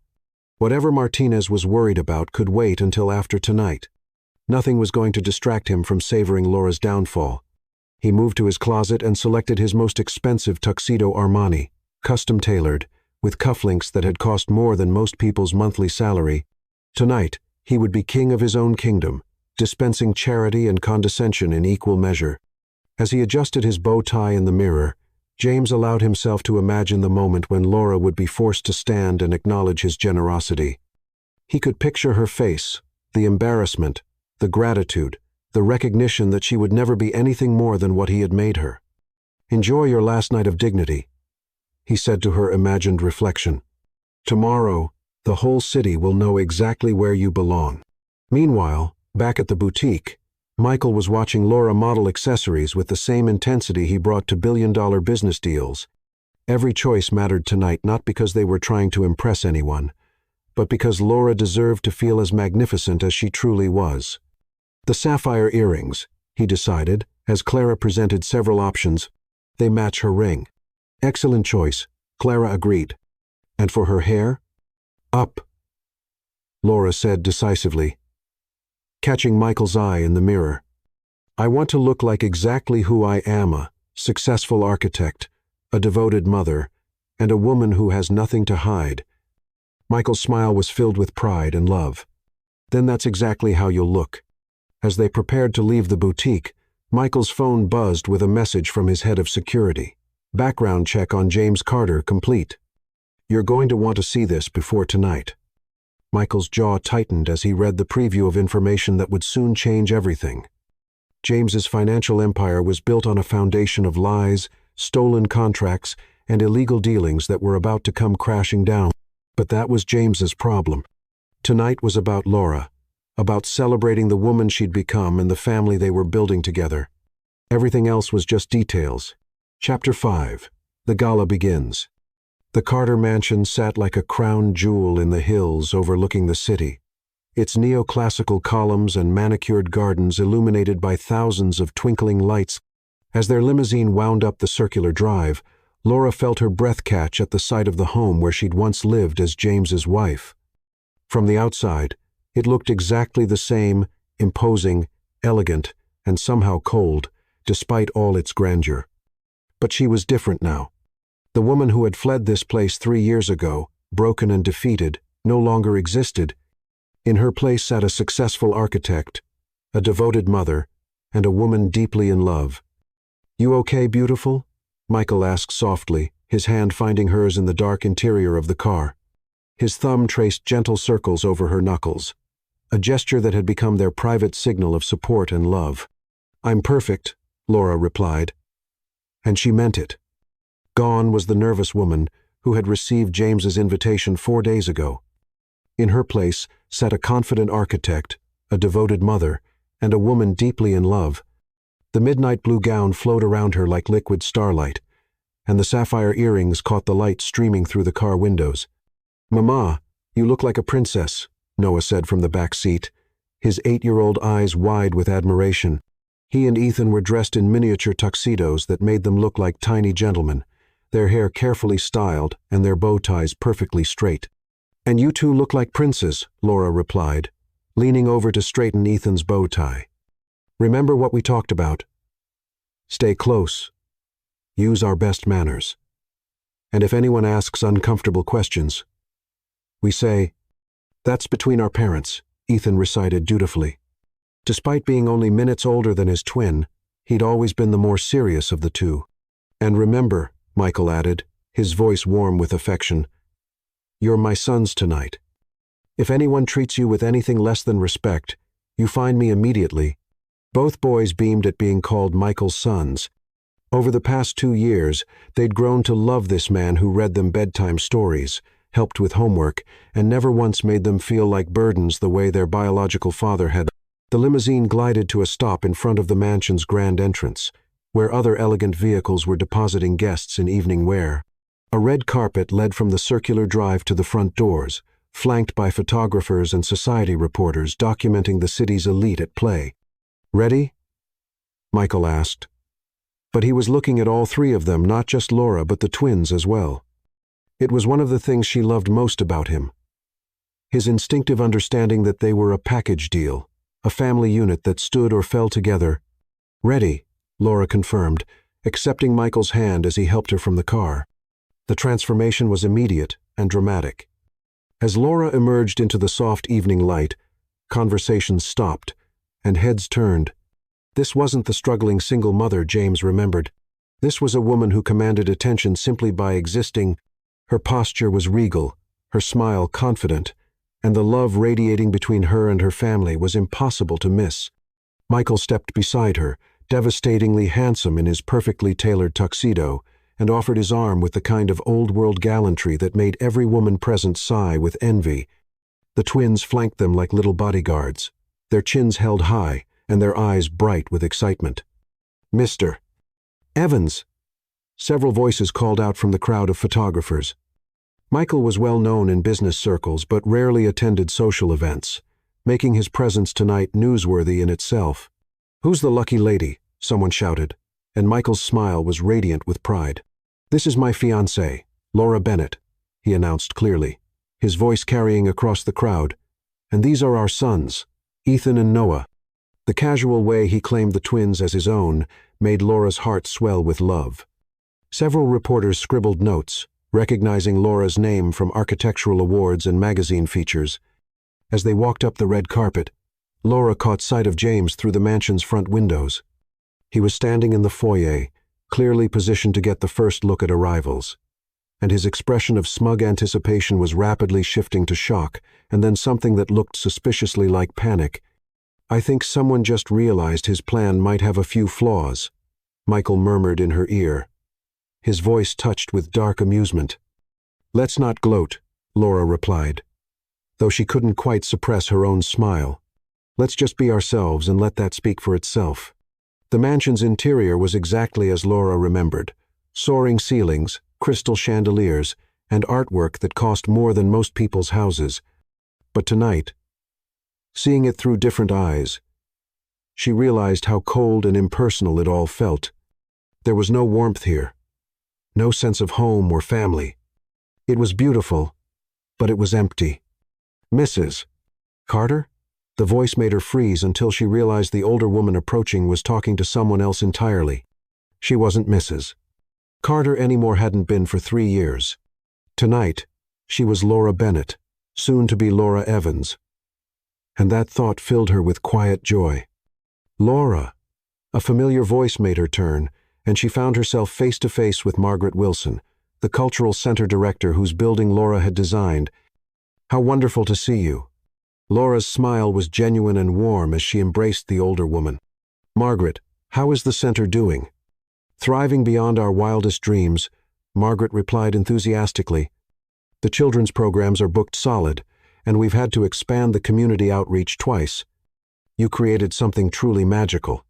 Whatever Martinez was worried about could wait until after tonight. Nothing was going to distract him from savoring Laura's downfall. He moved to his closet and selected his most expensive tuxedo Armani, custom-tailored, with cufflinks that had cost more than most people's monthly salary. Tonight, he would be king of his own kingdom, dispensing charity and condescension in equal measure. As he adjusted his bow tie in the mirror, James allowed himself to imagine the moment when Laura would be forced to stand and acknowledge his generosity. He could picture her face, the embarrassment, the gratitude, the recognition that she would never be anything more than what he had made her. "Enjoy your last night of dignity," he said to her imagined reflection. "Tomorrow, the whole city will know exactly where you belong." Meanwhile, back at the boutique, Michael was watching Laura model accessories with the same intensity he brought to billion-dollar business deals. Every choice mattered tonight, not because they were trying to impress anyone, but because Laura deserved to feel as magnificent as she truly was. The sapphire earrings, he decided, as Clara presented several options. They match her ring. Excellent choice, Clara agreed. And for her hair? Up, Laura said decisively, catching Michael's eye in the mirror. "I want to look like exactly who I am, a successful architect, a devoted mother, and a woman who has nothing to hide." Michael's smile was filled with pride and love. "Then that's exactly how you'll look." As they prepared to leave the boutique, Michael's phone buzzed with a message from his head of security. "Background check on James Carter complete. You're going to want to see this before tonight." Michael's jaw tightened as he read the preview of information that would soon change everything. James's financial empire was built on a foundation of lies, stolen contracts, and illegal dealings that were about to come crashing down. But that was James's problem. Tonight was about Laura, about celebrating the woman she'd become and the family they were building together. Everything else was just details. Chapter 5. The Gala begins. The Carter mansion sat like a crown jewel in the hills overlooking the city, its neoclassical columns and manicured gardens illuminated by thousands of twinkling lights. As their limousine wound up the circular drive, Laura felt her breath catch at the sight of the home where she'd once lived as James's wife. From the outside, it looked exactly the same, imposing, elegant, and somehow cold, despite all its grandeur. But she was different now. The woman who had fled this place 3 years ago, broken and defeated, no longer existed. In her place sat a successful architect, a devoted mother, and a woman deeply in love. "You okay, beautiful?" Michael asked softly, his hand finding hers in the dark interior of the car. His thumb traced gentle circles over her knuckles, a gesture that had become their private signal of support and love. "I'm perfect," Laura replied. And she meant it. Gone was the nervous woman who had received James's invitation 4 days ago. In her place sat a confident architect, a devoted mother, and a woman deeply in love. The midnight blue gown flowed around her like liquid starlight, and the sapphire earrings caught the light streaming through the car windows. "Mama, you look like a princess," Noah said from the back seat, his 8-year-old eyes wide with admiration. He and Ethan were dressed in miniature tuxedos that made them look like tiny gentlemen, their hair carefully styled and their bow ties perfectly straight. "And you two look like princes," Laura replied, leaning over to straighten Ethan's bow tie. "Remember what we talked about. Stay close. Use our best manners. And if anyone asks uncomfortable questions, we say, "That's between our parents," Ethan recited dutifully. Despite being only minutes older than his twin, he'd always been the more serious of the two. "And remember," Michael added, his voice warm with affection, "you're my sons tonight. If anyone treats you with anything less than respect, you find me immediately." Both boys beamed at being called Michael's sons. Over the past 2 years, they'd grown to love this man who read them bedtime stories, helped with homework, and never once made them feel like burdens the way their biological father had. The limousine glided to a stop in front of the mansion's grand entrance, where other elegant vehicles were depositing guests in evening wear. A red carpet led from the circular drive to the front doors, flanked by photographers and society reporters documenting the city's elite at play. "Ready?" Michael asked. But he was looking at all three of them, not just Laura, but the twins as well. It was one of the things she loved most about him. His instinctive understanding that they were a package deal, a family unit that stood or fell together. "Ready," Laura confirmed, accepting Michael's hand as he helped her from the car. The transformation was immediate and dramatic. As Laura emerged into the soft evening light, conversations stopped, and heads turned. This wasn't the struggling single mother James remembered. This was a woman who commanded attention simply by existing. Her posture was regal, her smile confident, and the love radiating between her and her family was impossible to miss. Michael stepped beside her, devastatingly handsome in his perfectly tailored tuxedo, and offered his arm with the kind of old-world gallantry that made every woman present sigh with envy. The twins flanked them like little bodyguards, their chins held high and their eyes bright with excitement. "Mr. Evans!" Several voices called out from the crowd of photographers. Michael was well known in business circles but rarely attended social events, making his presence tonight newsworthy in itself. "Who's the lucky lady?" someone shouted, and Michael's smile was radiant with pride. "This is my fiancée, Laura Bennett," he announced clearly, his voice carrying across the crowd. "And these are our sons, Ethan and Noah." The casual way he claimed the twins as his own made Laura's heart swell with love. Several reporters scribbled notes, recognizing Laura's name from architectural awards and magazine features. As they walked up the red carpet, Laura caught sight of James through the mansion's front windows. He was standing in the foyer, clearly positioned to get the first look at arrivals, and his expression of smug anticipation was rapidly shifting to shock, and then something that looked suspiciously like panic. "I think someone just realized his plan might have a few flaws," Michael murmured in her ear, his voice touched with dark amusement. "Let's not gloat," Laura replied, though she couldn't quite suppress her own smile. "Let's just be ourselves and let that speak for itself." The mansion's interior was exactly as Laura remembered: soaring ceilings, crystal chandeliers, and artwork that cost more than most people's houses. But tonight, seeing it through different eyes, she realized how cold and impersonal it all felt. There was no warmth here, no sense of home or family. It was beautiful, but it was empty. "Mrs. Carter?" The voice made her freeze until she realized the older woman approaching was talking to someone else entirely. She wasn't Mrs. Carter anymore, hadn't been for 3 years. Tonight, she was Laura Bennett, soon to be Laura Evans. And that thought filled her with quiet joy. Laura! A familiar voice made her turn, and she found herself face to face with Margaret Wilson, the cultural center director whose building Laura had designed. "How wonderful to see you." Laura's smile was genuine and warm as she embraced the older woman. "Margaret, how is the center doing?" "Thriving beyond our wildest dreams," Margaret replied enthusiastically. "The children's programs are booked solid, and we've had to expand the community outreach twice. You created something truly magical."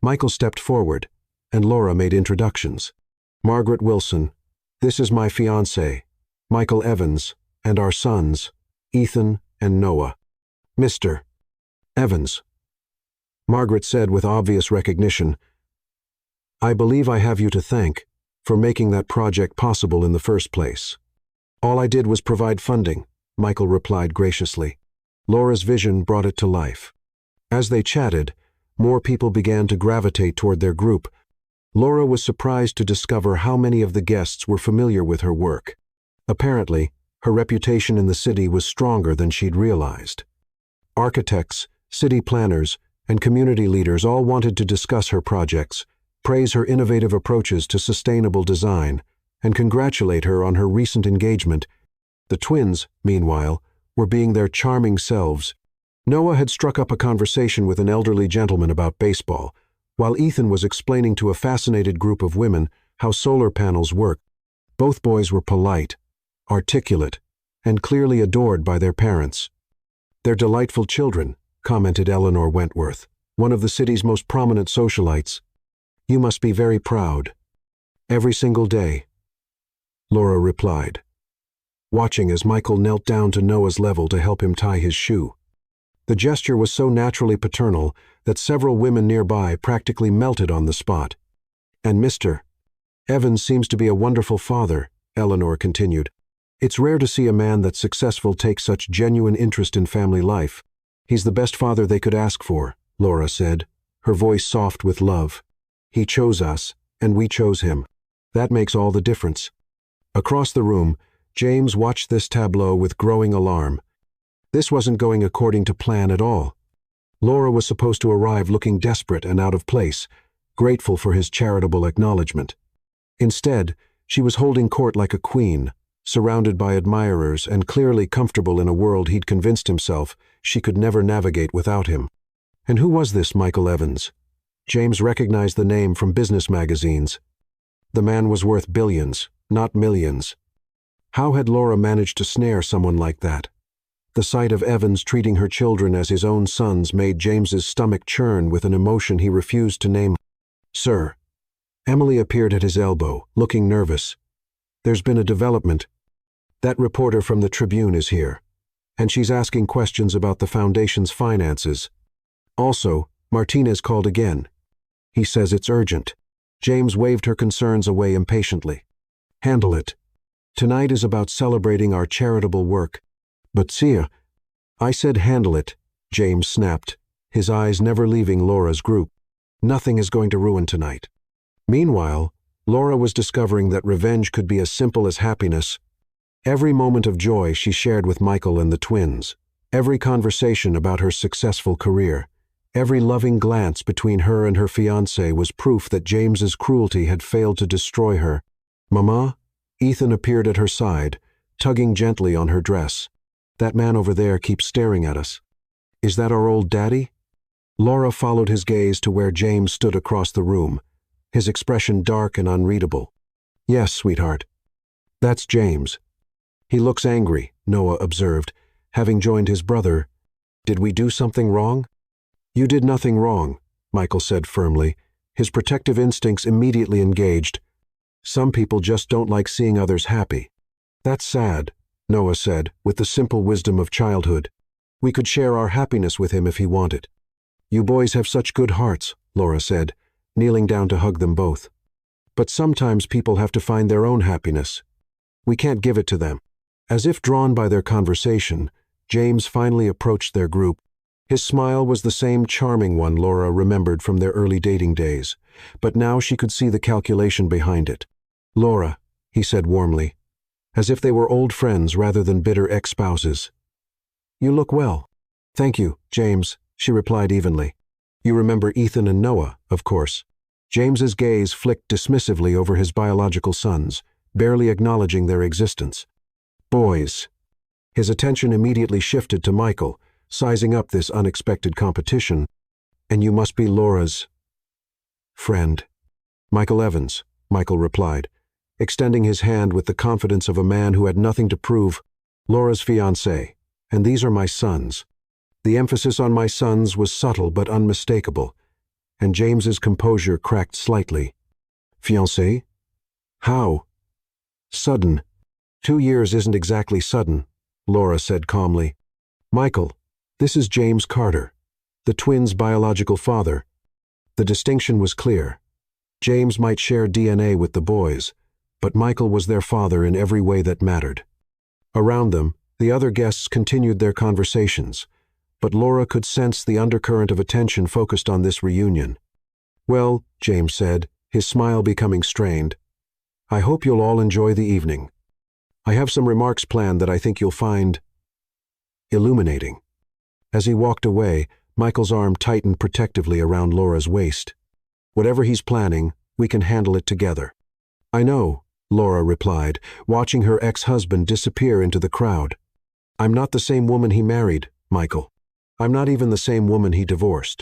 Michael stepped forward, and Laura made introductions. "Margaret Wilson, this is my fiancé, Michael Evans, and our sons, Ethan and Noah." "Mr. Evans," Margaret said with obvious recognition, "I believe I have you to thank for making that project possible in the first place." "All I did was provide funding," Michael replied graciously. Laura's vision brought it to life. As they chatted, more people began to gravitate toward their group, Laura was surprised to discover how many of the guests were familiar with her work. Apparently, her reputation in the city was stronger than she'd realized. Architects, city planners, and community leaders all wanted to discuss her projects, praise her innovative approaches to sustainable design, and congratulate her on her recent engagement. The twins, meanwhile, were being their charming selves. Noah had struck up a conversation with an elderly gentleman about baseball, while Ethan was explaining to a fascinated group of women how solar panels work. Both boys were polite, articulate, and clearly adored by their parents. "They're delightful children," commented Eleanor Wentworth, one of the city's most prominent socialites. "You must be very proud." "Every single day," Laura replied, watching as Michael knelt down to Noah's level to help him tie his shoe. The gesture was so naturally paternal that several women nearby practically melted on the spot. "And Mr. Evans seems to be a wonderful father," Eleanor continued. "It's rare to see a man that's successful take such genuine interest in family life." "He's the best father they could ask for," Laura said, her voice soft with love. "He chose us, and we chose him. That makes all the difference." Across the room, James watched this tableau with growing alarm. This wasn't going according to plan at all. Laura was supposed to arrive looking desperate and out of place, grateful for his charitable acknowledgement. Instead, she was holding court like a queen, surrounded by admirers and clearly comfortable in a world he'd convinced himself she could never navigate without him. And who was this Michael Evans? James recognized the name from business magazines. The man was worth billions, not millions. How had Laura managed to snare someone like that? The sight of Evans treating her children as his own sons made James's stomach churn with an emotion he refused to name. "Sir." Emily appeared at his elbow, looking nervous. "There's been a development. That reporter from the Tribune is here, and she's asking questions about the foundation's finances. Also, Martinez called again. He says it's urgent." James waved her concerns away impatiently. "Handle it. Tonight is about celebrating our charitable work." "But sire," "I said handle it," James snapped, his eyes never leaving Laura's group. "Nothing is going to ruin tonight." Meanwhile, Laura was discovering that revenge could be as simple as happiness. Every moment of joy she shared with Michael and the twins, every conversation about her successful career, every loving glance between her and her fiancé was proof that James's cruelty had failed to destroy her. "Mama?" Ethan appeared at her side, tugging gently on her dress. "That man over there keeps staring at us. Is that our old daddy?" Laura followed his gaze to where James stood across the room, his expression dark and unreadable. "Yes, sweetheart. That's James. He looks angry," Noah observed, having joined his brother. "Did we do something wrong?" "You did nothing wrong," Michael said firmly, his protective instincts immediately engaged. "Some people just don't like seeing others happy." "That's sad," Noah said, with the simple wisdom of childhood. "We could share our happiness with him if he wanted." "You boys have such good hearts," Laura said, kneeling down to hug them both. "But sometimes people have to find their own happiness. We can't give it to them." As if drawn by their conversation, James finally approached their group. His smile was the same charming one Laura remembered from their early dating days, but now she could see the calculation behind it. "Laura," he said warmly, as if they were old friends rather than bitter ex-spouses. "You look well." "Thank you, James," she replied evenly. "You remember Ethan and Noah, of course." James's gaze flicked dismissively over his biological sons, barely acknowledging their existence. "Boys." His attention immediately shifted to Michael, sizing up this unexpected competition. "And you must be Laura's friend." "Michael Evans," Michael replied, extending his hand with the confidence of a man who had nothing to prove. "Laura's fiancé, and these are my sons." The emphasis on my sons was subtle but unmistakable, and James's composure cracked slightly. "Fiancé? How?" "Sudden." 2 years isn't exactly sudden," Laura said calmly. "Michael, this is James Carter, the twins' biological father." The distinction was clear. James might share DNA with the boys, but Michael was their father in every way that mattered. Around them, the other guests continued their conversations, but Laura could sense the undercurrent of attention focused on this reunion. "Well," James said, his smile becoming strained. "I hope you'll all enjoy the evening. I have some remarks planned that I think you'll find illuminating." As he walked away, Michael's arm tightened protectively around Laura's waist. "Whatever he's planning, we can handle it together." "I know," Laura replied, watching her ex-husband disappear into the crowd. "I'm not the same woman he married, Michael. I'm not even the same woman he divorced."